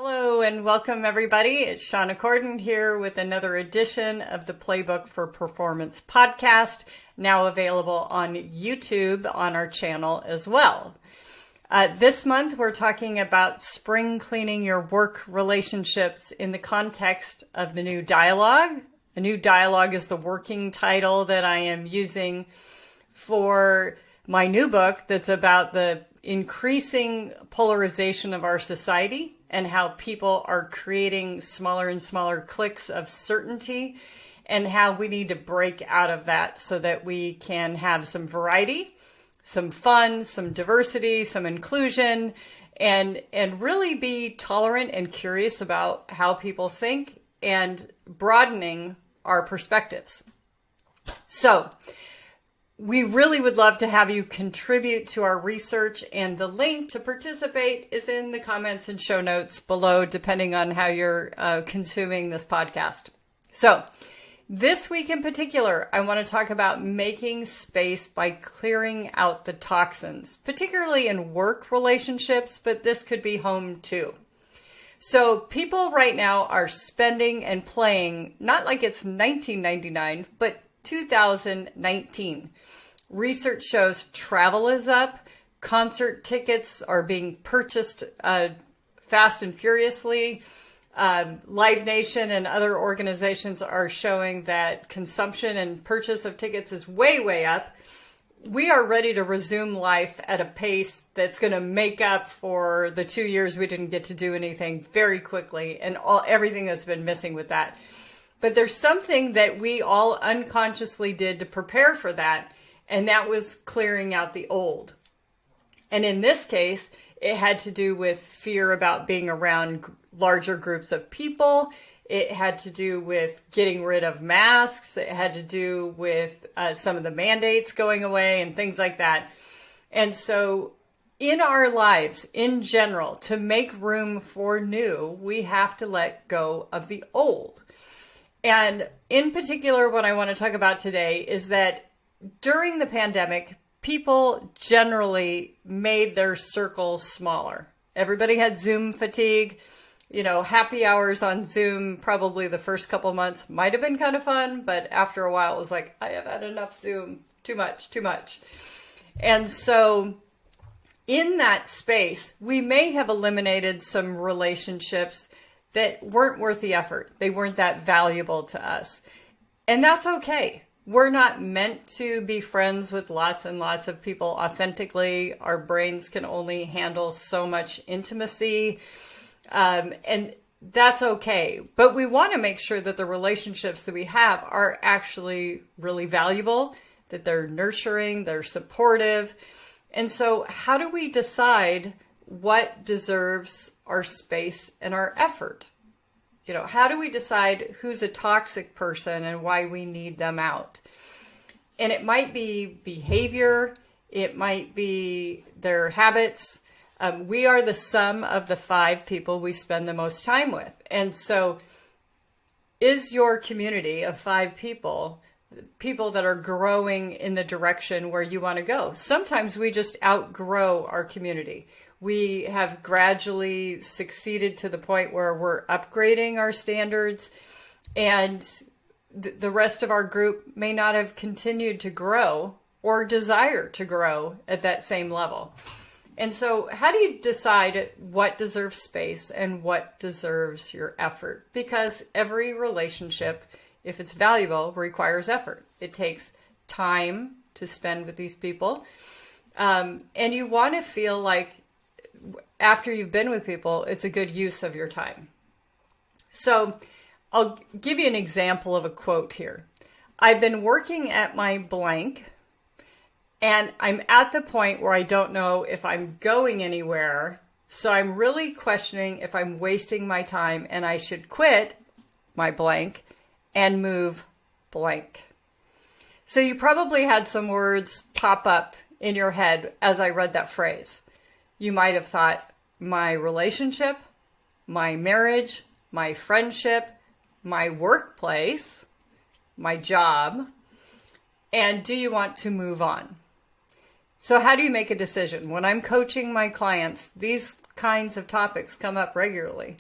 Hello and welcome everybody. It's Shauna Corden here with another edition of the Playbook for Performance podcast, now available on YouTube on our channel as well. This month we're talking about spring cleaning your work relationships in the context of the new dialogue. A new dialogue is the working title that I am using for my new book that's about the increasing polarization of our society and how people are creating smaller and smaller cliques of certainty and how we need to break out of that so that we can have some variety, some fun, some diversity, some inclusion, and really be tolerant and curious about how people think and broadening our perspectives. So, we really would love to have you contribute to our research, and the link to participate is in the comments and show notes below, depending on how you're consuming this podcast. So this week in particular, I want to talk about making space by clearing out the toxins, particularly in work relationships, but this could be home too. So people right now are spending and playing, not like it's 1999, but 2019. Research shows travel is up, concert tickets are being purchased fast and furiously. Live Nation and other organizations are showing that consumption and purchase of tickets is way, way up. We are ready to resume life at a pace that's going to make up for the 2 years we didn't get to do anything very quickly and everything that's been missing with that. But there's something that we all unconsciously did to prepare for that, and that was clearing out the old. And in this case, it had to do with fear about being around larger groups of people. It had to do with getting rid of masks. It had to do with some of the mandates going away and things like that. And so in our lives, in general, to make room for new, we have to let go of the old. And in particular, what I want to talk about today is that during the pandemic, people generally made their circles smaller. Everybody had Zoom fatigue. You know, happy hours on Zoom, probably the first couple months might have been kind of fun, but after a while it was like, I have had enough Zoom, too much. And so in that space, we may have eliminated some relationships that weren't worth the effort. They weren't that valuable to us. And that's okay. We're not meant to be friends with lots and lots of people authentically. Our brains can only handle so much intimacy. And that's okay. But we want to make sure that the relationships that we have are actually really valuable, that they're nurturing, they're supportive. And so how do we decide what deserves our space and our effort? You know, how do we decide who's a toxic person and why we need them out? And it might be behavior. It might be their habits. We are the sum of the 5 people we spend the most time with. And so is your community of 5 people that are growing in the direction where you want to go? Sometimes we just outgrow our community. We have gradually succeeded to the point where we're upgrading our standards, and the rest of our group may not have continued to grow or desire to grow at that same level. And so how do you decide what deserves space and what deserves your effort? Because every relationship, if it's valuable, requires effort. It takes time to spend with these people. And you want to feel like after you've been with people, it's a good use of your time. So I'll give you an example of a quote here. I've been working at my blank, and I'm at the point where I don't know if I'm going anywhere. So I'm really questioning if I'm wasting my time and I should quit my blank and move blank. So you probably had some words pop up in your head as I read that phrase. You might have thought, my relationship, my marriage, my friendship, my workplace, my job, and do you want to move on? So how do you make a decision? When I'm coaching my clients, these kinds of topics come up regularly.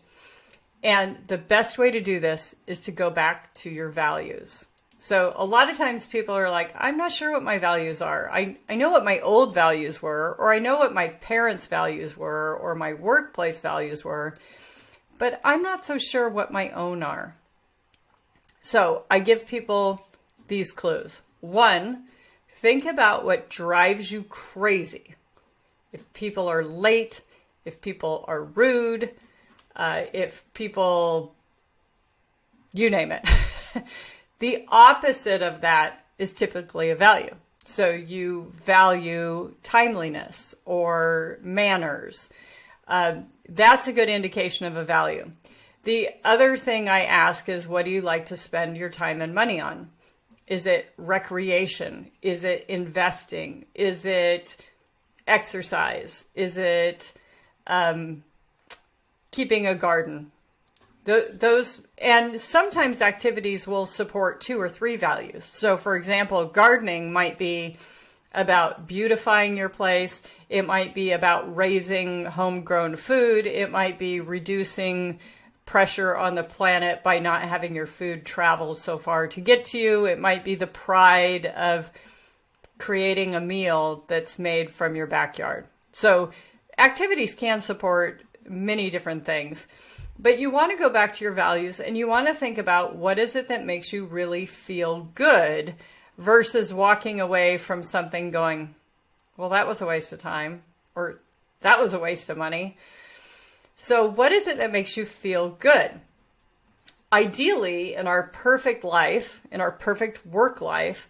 And the best way to do this is to go back to your values. So a lot of times people are like, I'm not sure what my values are. I know what my old values were, or I know what my parents' values were, or my workplace values were, but I'm not so sure what my own are. So I give people these clues. 1, think about what drives you crazy. If people are late, if people are rude, if people, you name it. The opposite of that is typically a value. So you value timeliness or manners. That's a good indication of a value. The other thing I ask is, what do you like to spend your time and money on? Is it recreation? Is it investing? Is it exercise? Is it keeping a garden? Those, and sometimes activities will support 2 or 3 values. So for example, gardening might be about beautifying your place. It might be about raising homegrown food. It might be reducing pressure on the planet by not having your food travel so far to get to you. It might be the pride of creating a meal that's made from your backyard. So activities can support many different things. But you want to go back to your values and you want to think about what is it that makes you really feel good versus walking away from something going, well, that was a waste of time, or that was a waste of money. So what is it that makes you feel good? Ideally, in our perfect life, in our perfect work life,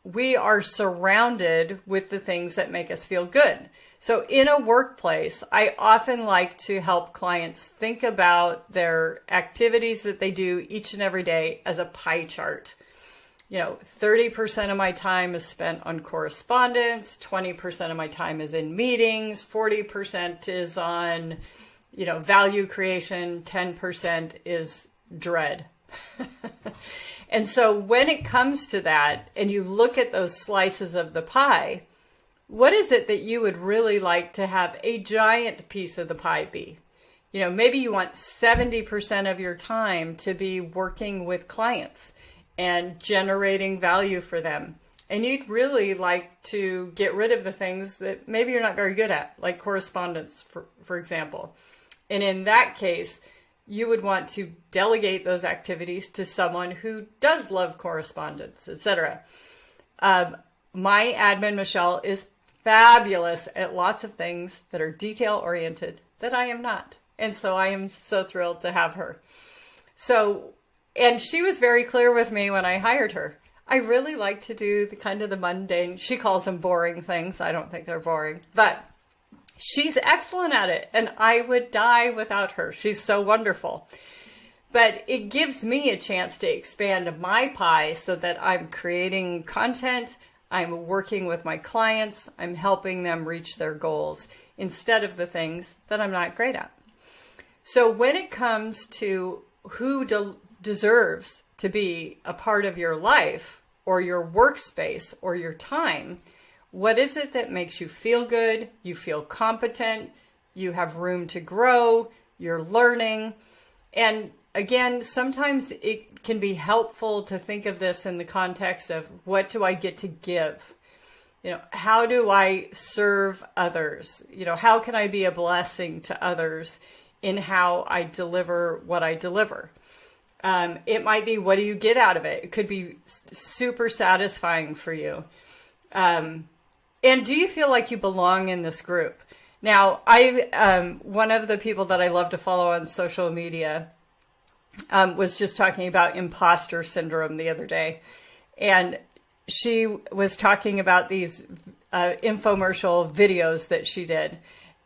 we are surrounded with the things that make us feel good. So in a workplace, I often like to help clients think about their activities that they do each and every day as a pie chart. 30% of my time is spent on correspondence, 20% of my time is in meetings, 40% is on, value creation, 10% is dread. And so when it comes to that, and you look at those slices of the pie, what is it that you would really like to have a giant piece of the pie be? Maybe you want 70% of your time to be working with clients and generating value for them. And you'd really like to get rid of the things that maybe you're not very good at, like correspondence, for example. And in that case, you would want to delegate those activities to someone who does love correspondence, etc. My admin, Michelle, is fabulous at lots of things that are detail-oriented that I am not. And so I am so thrilled to have her. And she was very clear with me when I hired her. I really like to do the mundane, she calls them boring things. I don't think they're boring, but she's excellent at it. And I would die without her. She's so wonderful. But it gives me a chance to expand my pie so that I'm creating content, I'm working with my clients, I'm helping them reach their goals instead of the things that I'm not great at. So when it comes to who deserves to be a part of your life or your workspace or your time, what is it that makes you feel good? You feel competent, you have room to grow, you're learning. And again, sometimes it can be helpful to think of this in the context of, what do I get to give? How do I serve others? How can I be a blessing to others in how I deliver what I deliver? It might be, what do you get out of it? It could be super satisfying for you. And do you feel like you belong in this group? Now, one of the people that I love to follow on social media was just talking about imposter syndrome the other day. And she was talking about these infomercial videos that she did.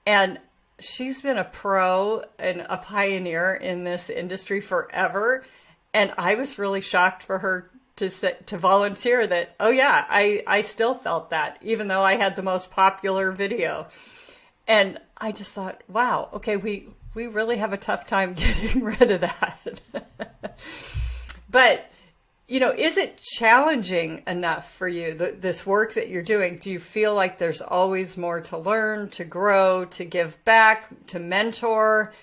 And she's been a pro and a pioneer in this industry forever. And I was really shocked for her to volunteer that, oh yeah, I still felt that, even though I had the most popular video. And I just thought, wow, okay, we really have a tough time getting rid of that. But, is it challenging enough for you, this work that you're doing? Do you feel like there's always more to learn, to grow, to give back, to mentor?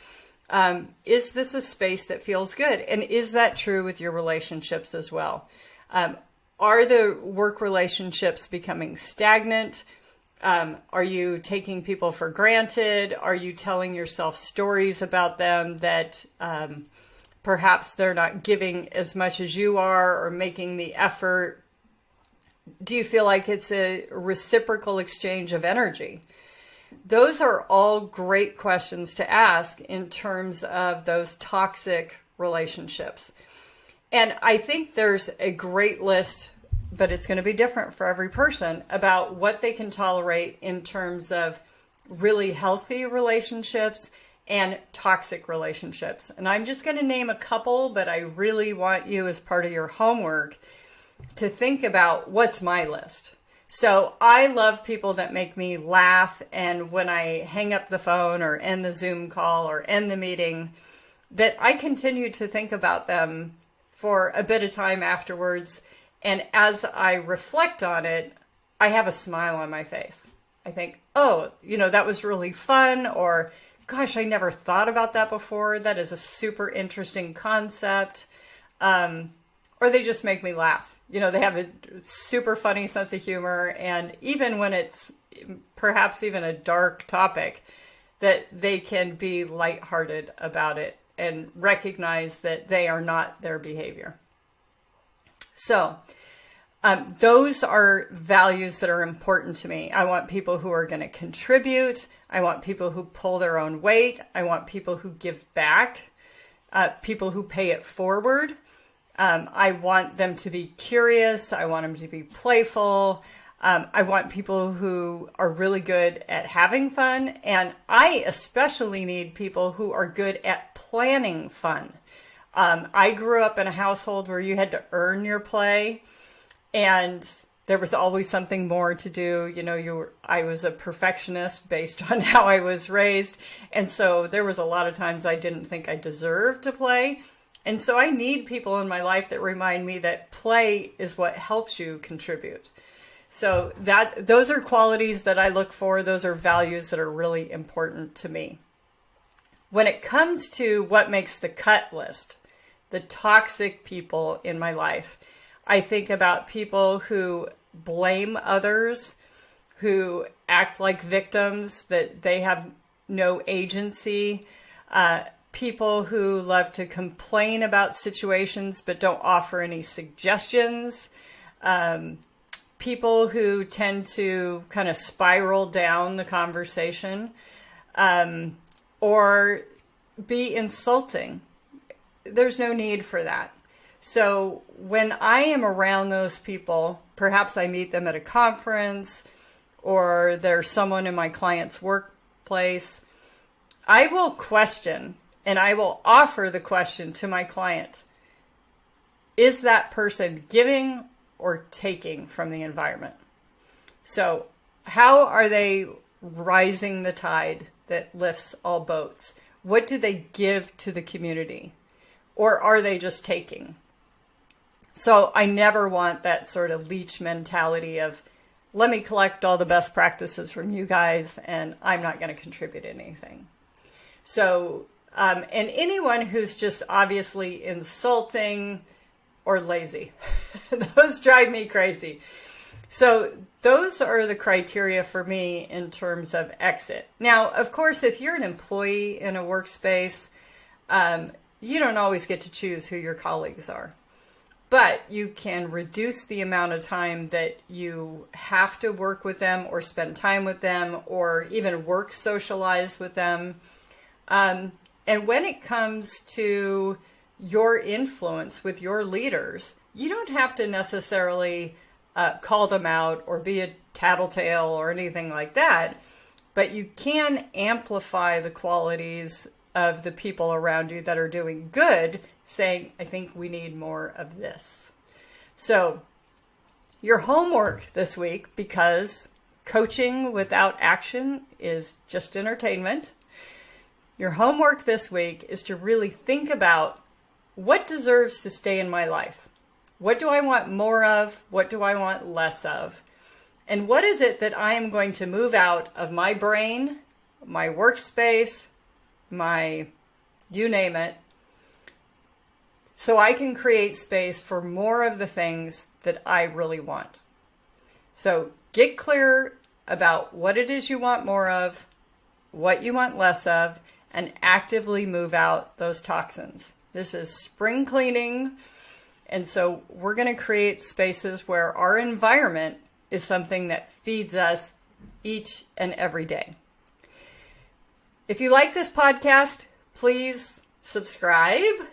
Is this a space that feels good? And is that true with your relationships as well? Are the work relationships becoming stagnant? Are you taking people for granted? Are you telling yourself stories about them that perhaps they're not giving as much as you are or making the effort? Do you feel like it's a reciprocal exchange of energy? Those are all great questions to ask in terms of those toxic relationships. And I think there's a great list, but it's going to be different for every person, about what they can tolerate in terms of really healthy relationships and toxic relationships. And I'm just going to name a couple, but I really want you, as part of your homework, to think about what's my list. So I love people that make me laugh, and when I hang up the phone or end the Zoom call or end the meeting, that I continue to think about them for a bit of time afterwards. And as I reflect on it, I have a smile on my face. I think, oh, that was really fun, or gosh, I never thought about that before. That is a super interesting concept. Or they just make me laugh. They have a super funny sense of humor. And even when it's perhaps even a dark topic, that they can be lighthearted about it and recognize that they are not their behavior. So those are values that are important to me. I want people who are going to contribute. I want people who pull their own weight. I want people who give back, people who pay it forward. I want them to be curious. I want them to be playful. I want people who are really good at having fun. And I especially need people who are good at planning fun. I grew up in a household where you had to earn your play, and there was always something more to do. I was a perfectionist based on how I was raised. And so there was a lot of times I didn't think I deserved to play. And so I need people in my life that remind me that play is what helps you contribute. So those are qualities that I look for. Those are values that are really important to me. When it comes to what makes the cut list, the toxic people in my life, I think about people who blame others, who act like victims, that they have no agency, people who love to complain about situations but don't offer any suggestions, people who tend to kind of spiral down the conversation, or be insulting. There's no need for that. So when I am around those people, perhaps I meet them at a conference, or there's someone in my client's workplace, I will question, and I will offer the question to my client: is that person giving or taking from the environment? So how are they rising the tide that lifts all boats? What do they give to the community? Or are they just taking? So I never want that sort of leech mentality of, let me collect all the best practices from you guys and I'm not going to contribute anything. So, and anyone who's just obviously insulting or lazy, those drive me crazy. So those are the criteria for me in terms of exit. Now, of course, if you're an employee in a workspace, you don't always get to choose who your colleagues are. But you can reduce the amount of time that you have to work with them or spend time with them or even work socialize with them. And when it comes to your influence with your leaders, you don't have to necessarily call them out or be a tattletale or anything like that, but you can amplify the qualities of the people around you that are doing good, saying, I think we need more of this. So your homework this week, because coaching without action is just entertainment, your homework this week is to really think about what deserves to stay in my life. What do I want more of? What do I want less of? And what is it that I am going to move out of my brain, my workspace, my you name it, so I can create space for more of the things that I really want. So get clear about what it is you want more of, what you want less of, and actively move out those toxins. This is spring cleaning, and so we're going to create spaces where our environment is something that feeds us each and every day. If you like this podcast, please subscribe,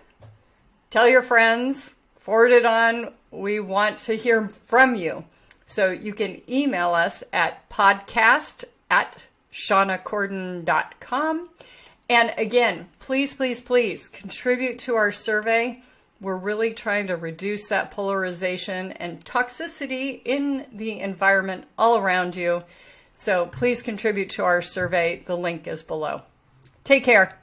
tell your friends, forward it on. We want to hear from you. So you can email us at podcast@shaunacorden.com. And again, please, please, please contribute to our survey. We're really trying to reduce that polarization and toxicity in the environment all around you. So please contribute to our survey. The link is below. Take care.